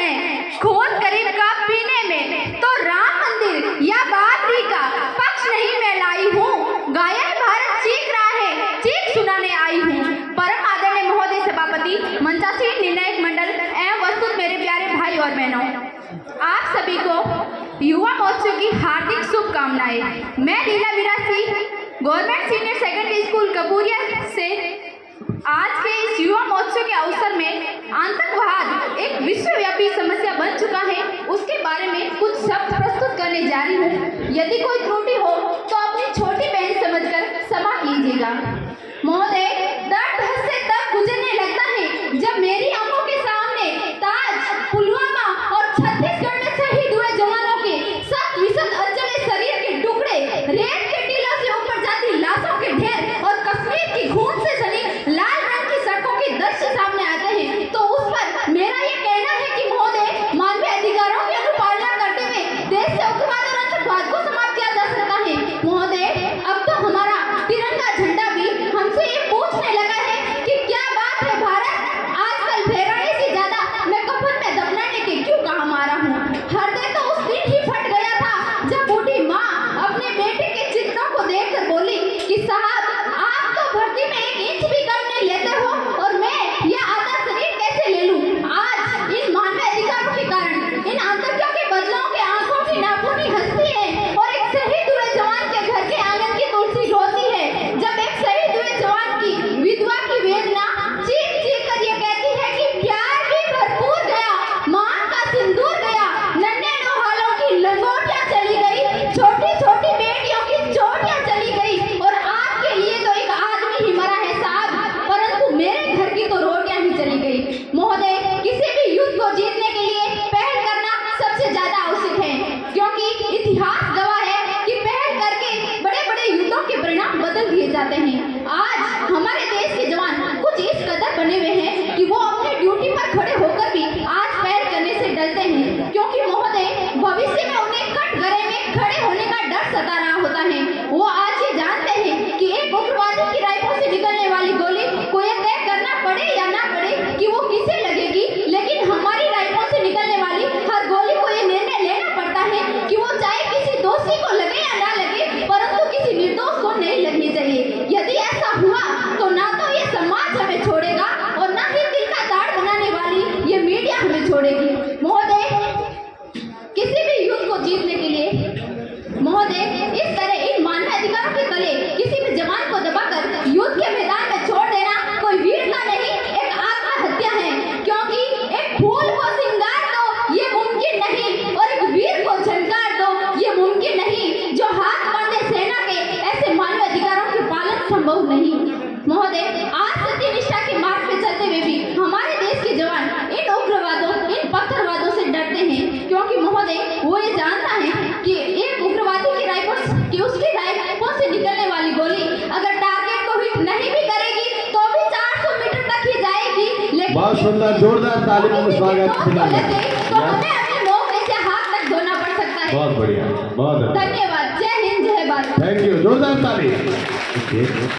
हैं खून गरीब का पीने में, तो राम मंदिर या बाबरी का पक्ष नहीं मैं लाई हूँ। घायल भारत चीख रहा है, चीख सुनाने आई हूँ। परम आदरणीय महोदय सभापति, मंचासीन निर्णायक मंडल एवं वस्तुत मेरे प्यारे भाई और बहनों, आप सभी को युवा महोत्सव की हार्दिक शुभकामनाएं। मैं Leela Virasi government senior secondary school Kapuria से आज के इस युवा महोत्सव के अवसर में आतंकवाद एक विश्वव्यापी समस्या बन चुका है, उसके बारे में कुछ शब्द प्रस्तुत करने जा रही हूँ। यदि कोई त्रुटि हो तो अपनी छोटी बहन समझकर क्षमा कीजिएगा। महोदय, दर्द हद से तब गुजरने लगता है जब मेरी आंखों के सामने ताज, पुलवामा और छत्तीसगढ़ में शहीद हुए जवानों के सख्त विशद अचले शरीर के टुकड़े, रेत के टीलों से ऊपर जाती लाशों के ढेर और कश्मीर की खून से सनी लाल रंग की सड़कों के दृश्य सामने आते हैं, तो उस पर मेरा ये कहना है कि महोदय, मानवीय अधिकारों की अनुपालना करते हुए देश से उग्रवाद और आतंकवाद को समाप्त किया जा सकता है। महोदय, अब तो हमारा तिरंगा झंडा भी हमसे ये पूछने लगा है कि क्या बात है भारत, आजकल भेड़ाने से ज्यादा मैं कफन में दफनाने के क्यों कहा मारा हूँ। हृदय तो उस दिन ही फट गया था जब बूढ़ी माँ अपने बेटे के चित्रों को देखकर बोली कि साहब, आप तो भर्ती में 1 इंच भी कम नहीं लेते हो और मैं यह आधा शरीर कैसे ले लूं। आज इन मानवीय अधिकारों के कारण इन आतंकियों के बदलाव के आंखों की नाखूनी हंसती है और एक शहीद हुए जवान के घर के आंगन की तुलसी रोती है। जब एक शहीद हुए जवान की विधवा की वेदना चीख चीख कर ये कहती है कि प्यार भी भरपूर गया, मान का सिंदूर गया, नन्हे नौहालों की लंगोटियां चली गई, छोटी छोटी बेटियों की चोटियां चली गई और आपके लिए तो एक आदमी ही मरा है साहब, परंतु मेरे घर की तो रोटियां ही चली गई। महोदय, किसी भी युद्ध को जीतने के लिए पहल करना सबसे ज्यादा आवश्यक है, क्योंकि इतिहास गवाह है कि पहल करके बड़े बड़े युद्धों के परिणाम बदल दिए जाते हैं। आज हमारे देश के जवान कुछ इस कदर बने हुए हैं कि वो अपनी ड्यूटी पर खड़े होकर भी आज पहल करने से डरते हैं, क्योंकि महोदय, भविष्य में उन्हें कटघरे में खड़े होने का डर सता रहा होता है। वो आज ये जानते हैं कि एक उग्रवादी की राइफल से निकलने वाली गोली को यह तय करना पड़े या ना पड़े कि वो किसे लगेगी, लेकिन हमारी राइफल से निकलने वाली हर गोली को यह निर्णय लेना पड़ता है कि वो चाहे किसी दोषी को लगे या ना लगे, परंतु किसी निर्दोष को नहीं लगनी चाहिए। यदि ऐसा हुआ तो ना तो ये समाज हमें छोड़ेगा और ना ही दिल का ताड़ बनाने वाली ये मीडिया हमें छोड़ेगी। महोदय, किसी भी युद्ध को जीतने के लिए महोदय, इस तरह इन मानवीय अधिकारों के तले किसी भी जवान को दबाकर युद्ध के मैदान में छोड़ देना कोई वीरता नहीं, एक आत्महत्या है, क्योंकि एक फूल को श्रृंगार दो ये मुमकिन नहीं और एक वीर को झंकार दो ये मुमकिन नहीं। जो हाथ बांधे सेना के, ऐसे मानवीय अधिकारों के पालन संभव नहीं। महोदय, आज सत्यनिष्ठा के मार्ग पे चलते हुए भी हमारे देश के जवान इन उग्रवादों, इन पत्थरवादों से डरते हैं, क्योंकि महोदय, वो ये जानता है कि एक उग्रवादी की राइफल की उसकी राइफल से निकलने वाली गोली अगर टारगेट को हिट नहीं भी करेगी तो भी 400 मीटर तक ही जाएगी, लेकिन बहुत सुंदर, जोरदार तालियों में स्वागत तो हमें अपने मौके से हाथ तक धोना पड़ सकता है। बहुत बढ़िया, बहुत धन्यवाद। जय हिंद, जय भारत। थैंक यू, जोरदार ताली।